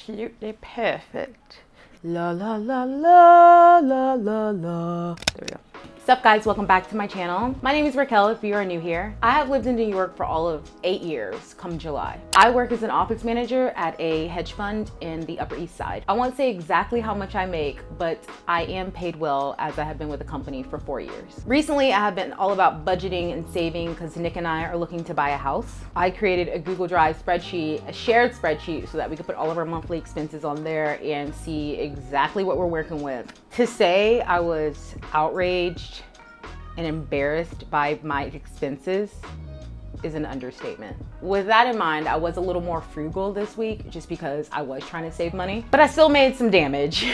absolutely perfect. La la la la la la la. There we go. What's up guys, welcome back to my channel. My name is Raquel if you are new here. I have lived in New York for all of 8 years come July. I work as an office manager at a hedge fund in the Upper East Side. I won't say exactly how much I make, but I am paid well as I have been with the company for 4 years. Recently, I have been all about budgeting and saving because Nick and I are looking to buy a house. I created a Google Drive spreadsheet, a shared spreadsheet, so that we could put all of our monthly expenses on there and see exactly what we're working with. To say I was outraged and embarrassed by my expenses is an understatement. With that in mind, I was a little more frugal this week just because I was trying to save money, but I still made some damage.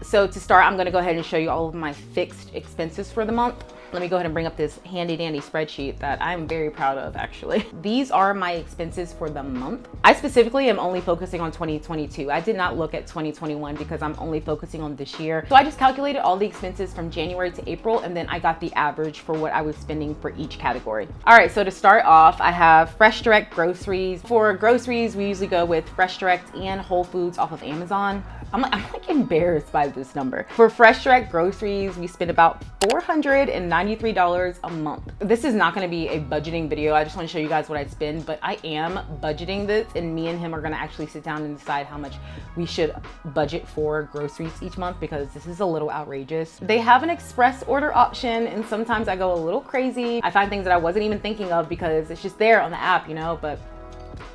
So to start, I'm gonna go ahead and show you all of my fixed expenses for the month. Let me go ahead and bring up this handy dandy spreadsheet that I'm very proud of actually. These are my expenses for the month. I specifically am only focusing on 2022. I did not look at 2021 because I'm only focusing on this year. So I just calculated all the expenses from January to April, and then I got the average for what I was spending for each category. All right, so to start off, I have Fresh Direct groceries. For groceries, we usually go with Fresh Direct and Whole Foods off of Amazon. I'm like embarrassed by this number. For Fresh Direct groceries, we spend about $493 a month. This is not gonna be a budgeting video. I just wanna show you guys what I spend, but I am budgeting this, and me and him are gonna actually sit down and decide how much we should budget for groceries each month because this is a little outrageous. They have an express order option, and sometimes I go a little crazy. I find things that I wasn't even thinking of because it's just there on the app, you know, but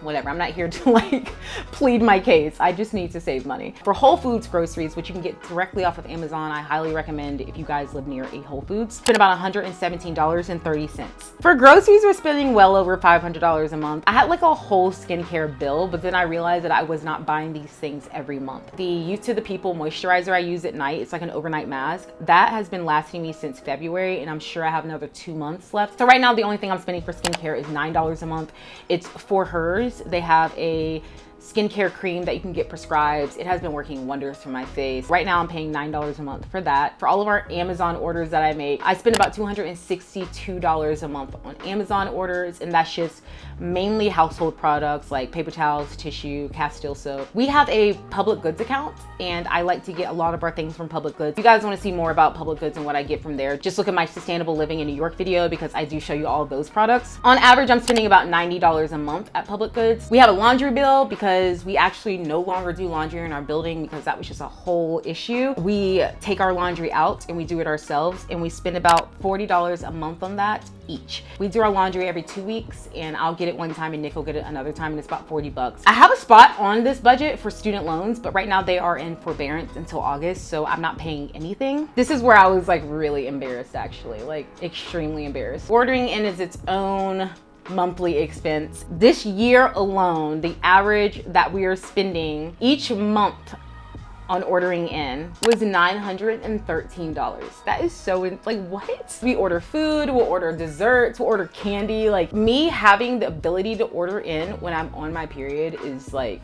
whatever, I'm not here to like plead my case. I just need to save money. For Whole Foods groceries, which you can get directly off of Amazon, I highly recommend if you guys live near a Whole Foods. Spend about $117.30. For groceries, we're spending well over $500 a month. I had like a whole skincare bill, but then I realized that I was not buying these things every month. The Youth to the People moisturizer I use at night, it's like an overnight mask. That has been lasting me since February, and I'm sure I have another 2 months left. So right now, the only thing I'm spending for skincare is $9 a month. It's for hers. They have a skincare cream that you can get prescribed. It has been working wonders for my face. Right now I'm paying $9 a month for that. For all of our Amazon orders that I make, I spend about $262 a month on Amazon orders, and that's just mainly household products like paper towels, tissue, Castile soap. We have a public goods account, and I like to get a lot of our things from public goods. If you guys want to see more about public goods and what I get from there, just look at my sustainable living in New York video because I do show you all of those products. On average, I'm spending about $90 a month at public goods. We have a laundry bill because we actually no longer do laundry in our building because that was just a whole issue. We take our laundry out and we do it ourselves, and we spend about $40 a month on that each. We do our laundry every 2 weeks, and I'll get it one time and Nick will get it another time, and it's about 40 bucks. I have a spot on this budget for student loans, but right now they are in forbearance until August, so I'm not paying anything. This is where I was like really embarrassed actually, like extremely embarrassed. Ordering in is its own monthly expense. This year alone, the average that we are spending each month on ordering in was $913. That is so, like, what? We order food, we'll order desserts, we'll order candy. Like, me having the ability to order in when I'm on my period is like,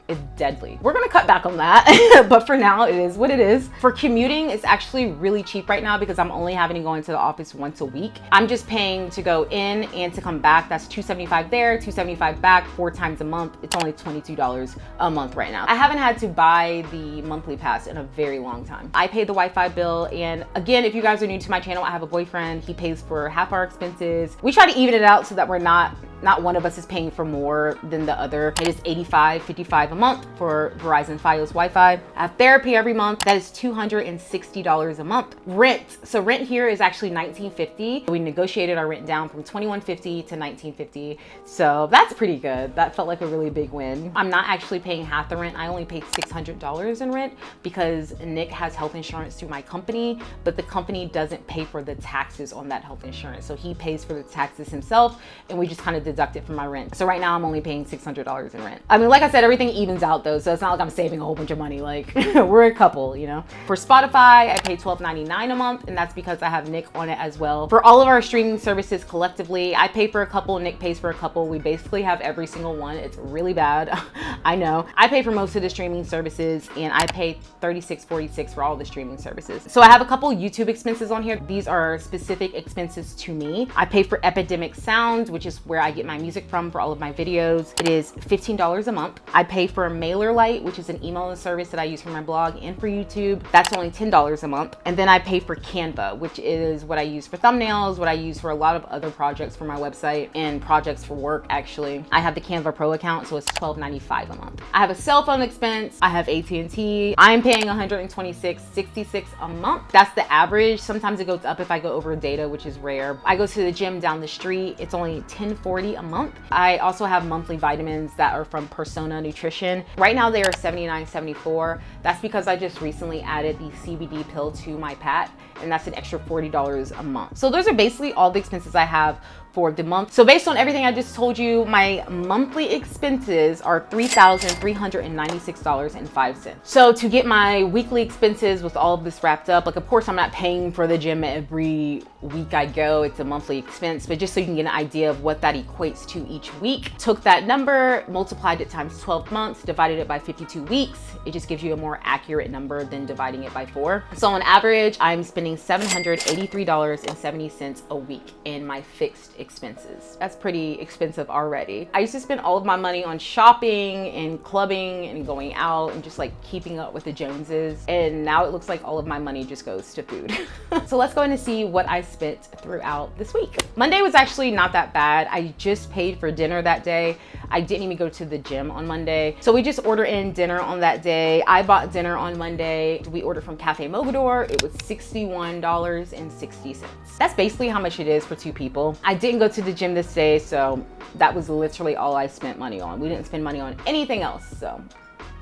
it's deadly. We're gonna cut back on that, but for now it is what it is. For commuting, it's actually really cheap right now because I'm only having to go into the office once a week. I'm just paying to go in and to come back. That's $275 there, $275 back, 4 times a month. It's only $22 a month right now. I haven't had to buy the monthly pass in a very long time. I pay the Wi-Fi bill, and again, if you guys are new to my channel, I have a boyfriend. He pays for half our expenses. We try to even it out so that we're not one of us is paying for more than the other. It is $85, $55 a month for Verizon Fios Wi-Fi. I have therapy every month. That is $260 a month. Rent. So rent here is actually $19.50. We negotiated our rent down from $21.50 to $19.50. So that's pretty good. That felt like a really big win. I'm not actually paying half the rent. I only paid $600 in rent because Nick has health insurance through my company, but the company doesn't pay for the taxes on that health insurance. So he pays for the taxes himself, and we just kind of deduct it from my rent. So right now I'm only paying $600 in rent. I mean, like I said, everything evens out though, so it's not like I'm saving a whole bunch of money. Like we're a couple, you know. For Spotify, I pay $12.99 a month, and that's because I have Nick on it as well. For all of our streaming services collectively, I pay for a couple, Nick pays for a couple. We basically have every single one. It's really bad. I know. I pay for most of the streaming services, and I pay $36.46 for all the streaming services. So I have a couple YouTube expenses on here. These are specific expenses to me. I pay for Epidemic Sound, which is where I get get my music from for all of my videos. It is $15 a month. I pay for a MailerLite, which is an email service that I use for my blog and for YouTube. That's only $10 a month. And then I pay for Canva, which is what I use for thumbnails, what I use for a lot of other projects for my website and projects for work, actually. I have the Canva Pro account, so it's $12.95 a month. I have a cell phone expense. I have AT&T. I'm paying $126.66 a month. That's the average. Sometimes it goes up if I go over data, which is rare. I go to the gym down the street. It's only $10.40 a month. I also have monthly vitamins that are from Persona Nutrition. Right now they are $79.74. That's because I just recently added the CBD pill to my pack, and that's an extra $40 a month. So those are basically all the expenses I have for the month. So based on everything I just told you, my monthly expenses are $3,396.05. So to get my weekly expenses with all of this wrapped up, like of course I'm not paying for the gym every week I go, it's a monthly expense, but just so you can get an idea of what that equates to each week, took that number, multiplied it times 12 months, divided it by 52 weeks. It just gives you a more accurate number than dividing it by 4. So on average, I'm spending $783.70 a week in my fixed expenses. That's pretty expensive already. I used to spend all of my money on shopping and clubbing and going out and just like keeping up with the Joneses. And now it looks like all of my money just goes to food. So let's go in and see what I spent throughout this week. Monday was actually not that bad. I just paid for dinner that day. I didn't even go to the gym on Monday. So we just ordered in dinner on that day. I bought dinner on Monday. We ordered from Cafe Mogador. It was $61.60. That's basically how much it is for 2 people. I didn't go to the gym this day, so that was literally all I spent money on. We didn't spend money on anything else, so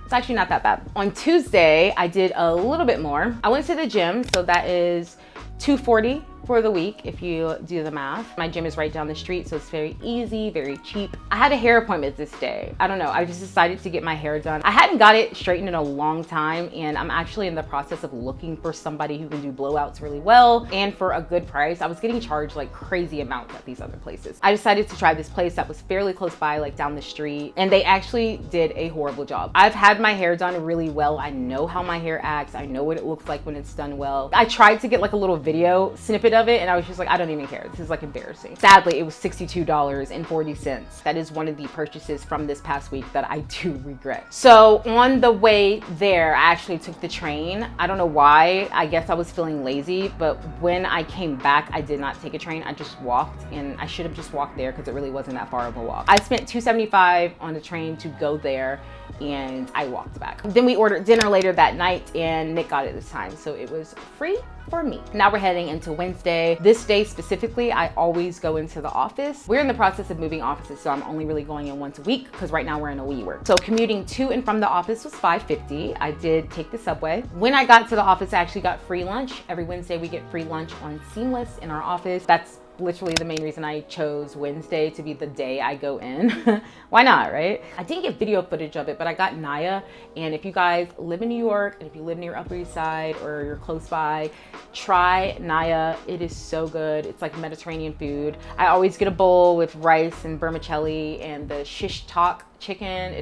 it's actually not that bad. On Tuesday, I did a little bit more. I went to the gym, so that is $240 for the week if you do the math. My gym is right down the street, so it's very easy, very cheap. I had a hair appointment this day. I don't know, I just decided to get my hair done. I hadn't got it straightened in a long time, and I'm actually in the process of looking for somebody who can do blowouts really well and for a good price. I was getting charged like crazy amounts at these other places. I decided to try this place that was fairly close by, like down the street, and they actually did a horrible job. I've had my hair done really well. I know how my hair acts. I know what it looks like when it's done well. I tried to get like a little video snippet of it, and I was just like, I don't even care. This is like embarrassing. Sadly, it was $62.40. That is one of the purchases from this past week that I do regret. So on the way there, I actually took the train. I don't know why. I guess I was feeling lazy, but when I came back, I did not take a train. I just walked, and I should have just walked there because it really wasn't that far of a walk. I spent $275 on the train to go there, and I walked back. Then we ordered dinner later that night, and Nick got it this time, so it was free for me. Now we're heading into Wednesday. This day specifically, I always go into the office. We're in the process of moving offices, so I'm only really going in once a week because right now we're in a WeWork. So commuting to and from the office was $5.50. I did take the subway. When I got to the office, I actually got free lunch. Every Wednesday we get free lunch on Seamless in our office. That's literally the main reason I chose Wednesday to be the day I go in. Why not, right? I didn't get video footage of it, but I got Naya. And if you guys live in New York, and if you live near Upper East Side or you're close by, try Naya. It is so good. It's like Mediterranean food. I always get a bowl with rice and vermicelli and the shish tok chicken.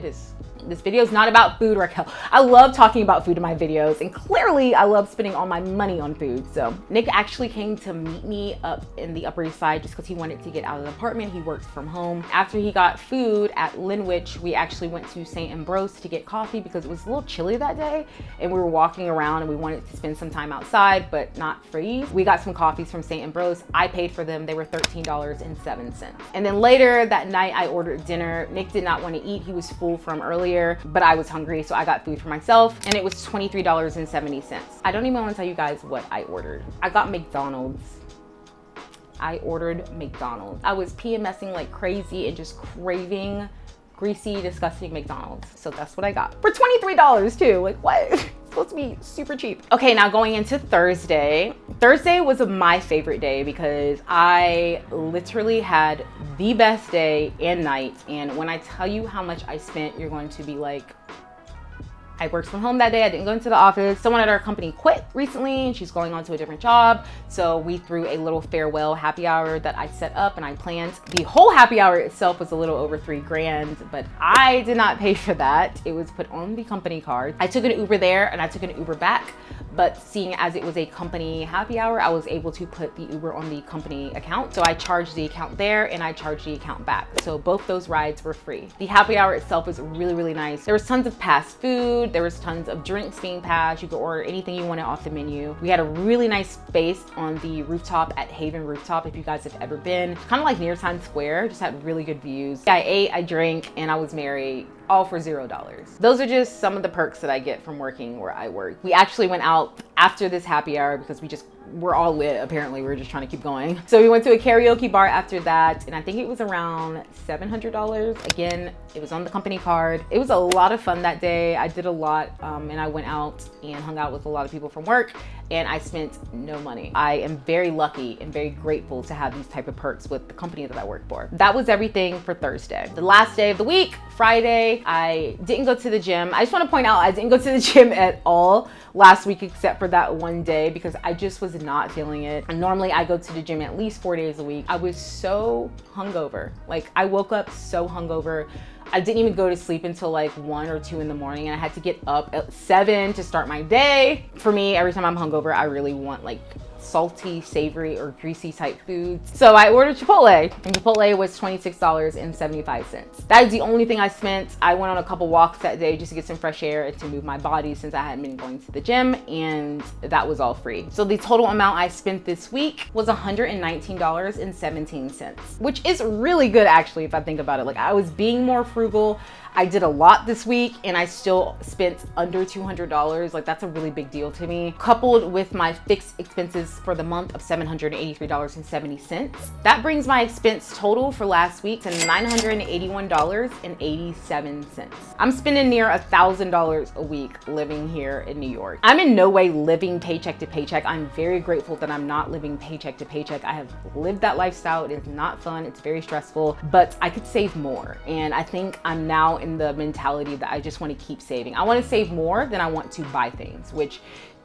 This video is not about food, Raquel. I love talking about food in my videos, and clearly I love spending all my money on food. So Nick actually came to meet me up in the Upper East Side just because he wanted to get out of the apartment. He works from home. After he got food at Linwich, we actually went to St. Ambrose to get coffee because it was a little chilly that day, and we were walking around and we wanted to spend some time outside but not freeze. We got some coffees from St. Ambrose. I paid for them. They were $13.07. And then later that night I ordered dinner. Nick did not want to eat. He was full from earlier, but I was hungry, so I got food for myself, and it was $23.70. I don't even want to tell you guys what I ordered. I got McDonald's. I ordered McDonald's. I was PMSing like crazy and just craving greasy, disgusting McDonald's. So that's what I got. For $23 too, like what? It's supposed to be super cheap. Okay, now going into Thursday. Thursday was my favorite day because I literally had the best day and night. And when I tell you how much I spent, you're going to be like, I worked from home that day. I didn't go into the office. Someone at our company quit recently and she's going on to a different job. So we threw a little farewell happy hour that I set up and I planned. The whole happy hour itself was a little over $3,000, but I did not pay for that. It was put on the company card. I took an Uber there and I took an Uber back, but seeing as it was a company happy hour, I was able to put the Uber on the company account. So I charged the account there and I charged the account back. So both those rides were free. The happy hour itself was really, really nice. There was tons of passed food. There was tons of drinks being passed. You could order anything you wanted off the menu. We had a really nice space on the rooftop at Haven Rooftop, if you guys have ever been. Kind of like near Times Square, just had really good views. I ate, I drank, and I was merry, all for $0. Those are just some of the perks that I get from working where I work. We actually went out after this happy hour because we're all lit, apparently. We're just trying to keep going. So we went to a karaoke bar after that, and I think it was around $700. Again, it was on the company card. It was a lot of fun that day. I did a lot, and I went out and hung out with a lot of people from work, and I spent no money. I am very lucky and very grateful to have these type of perks with the company that I work for. That was everything for Thursday. The last day of the week, Friday, I didn't go to the gym. I just want to point out I didn't go to the gym at all last week except for that one day because I just was not feeling it. And normally I go to the gym at least 4 days a week. I was so hungover. Like I woke up so hungover. I didn't even go to sleep until like 1 or 2 in the morning, and I had to get up at 7 to start my day. For me, every time I'm hungover, I really want like salty, savory, or greasy type foods. So I ordered Chipotle, and Chipotle was $26.75. That is the only thing I spent. I went on a couple walks that day just to get some fresh air and to move my body since I hadn't been going to the gym, and that was all free. So the total amount I spent this week was $119.17, which is really good actually if I think about it. Like I was being more frugal. I did a lot this week and I still spent under $200. Like that's a really big deal to me. Coupled with my fixed expenses for the month of $783.70. That brings my expense total for last week to $981.87. I'm spending near $1,000 a week living here in New York. I'm in no way living paycheck to paycheck. I'm very grateful that I'm not living paycheck to paycheck. I have lived that lifestyle. It is not fun. It's very stressful, but I could save more. And I think I'm now in the mentality that I just want to keep saving. I want to save more than I want to buy things, which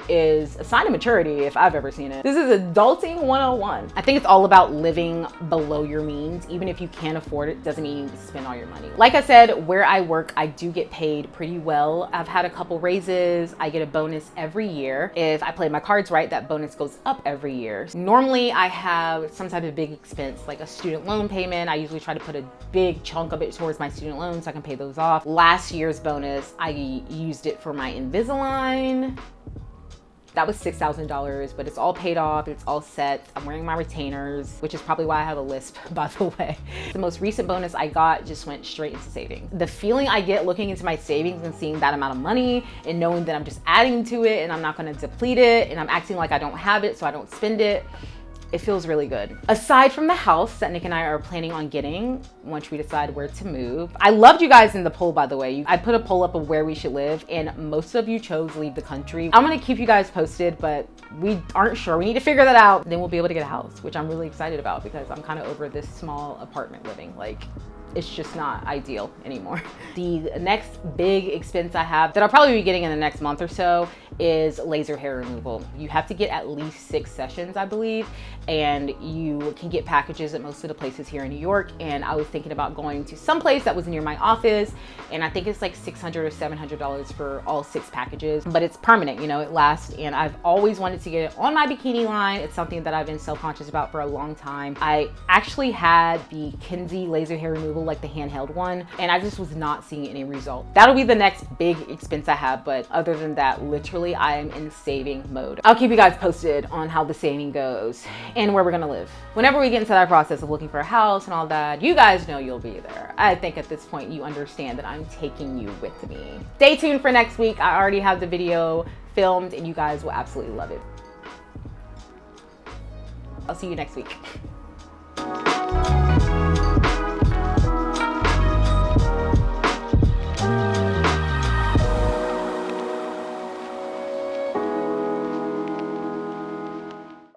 is a sign of maturity if I've ever seen it. This is adulting 101. I think it's all about living below your means. Even if you can't afford it, doesn't mean you need to spend all your money. Like I said, where I work, I do get paid pretty well. I've had a couple raises. I get a bonus every year. If I play my cards right, that bonus goes up every year. Normally I have some type of big expense, like a student loan payment. I usually try to put a big chunk of it towards my student loan so I can pay those off. Last year's bonus, I used it for my Invisalign. That was $6,000, but it's all paid off. It's all set. I'm wearing my retainers, which is probably why I have a lisp, by the way. The most recent bonus I got just went straight into savings. The feeling I get looking into my savings and seeing that amount of money and knowing that I'm just adding to it and I'm not gonna deplete it and I'm acting like I don't have it so I don't spend it, it feels really good. Aside from the house that Nick and I are planning on getting once we decide where to move. I loved you guys in the poll, by the way. I put a poll up of where we should live and most of you chose leave the country. I'm gonna keep you guys posted, but we aren't sure. We need to figure that out. Then we'll be able to get a house, which I'm really excited about because I'm kind of over this small apartment living. Like, it's just not ideal anymore. The next big expense I have that I'll probably be getting in the next month or so is laser hair removal. You have to get at least 6 sessions, I believe, and you can get packages at most of the places here in New York. And I was thinking about going to some place that was near my office, and I think it's like $600 or $700 for all 6 packages, but it's permanent, you know, it lasts. And I've always wanted to get it on my bikini line. It's something that I've been self-conscious about for a long time. I actually had the Kinsey laser hair removal, like the handheld one, and I just was not seeing any result. That'll be the next big expense I have, but other than that, literally I am in saving mode. I'll keep you guys posted on how the saving goes and where we're gonna live. Whenever we get into that process of looking for a house and all that, you guys know you'll be there. I think at this point you understand that I'm taking you with me. Stay tuned for next week. I already have the video filmed and you guys will absolutely love it. I'll see you next week.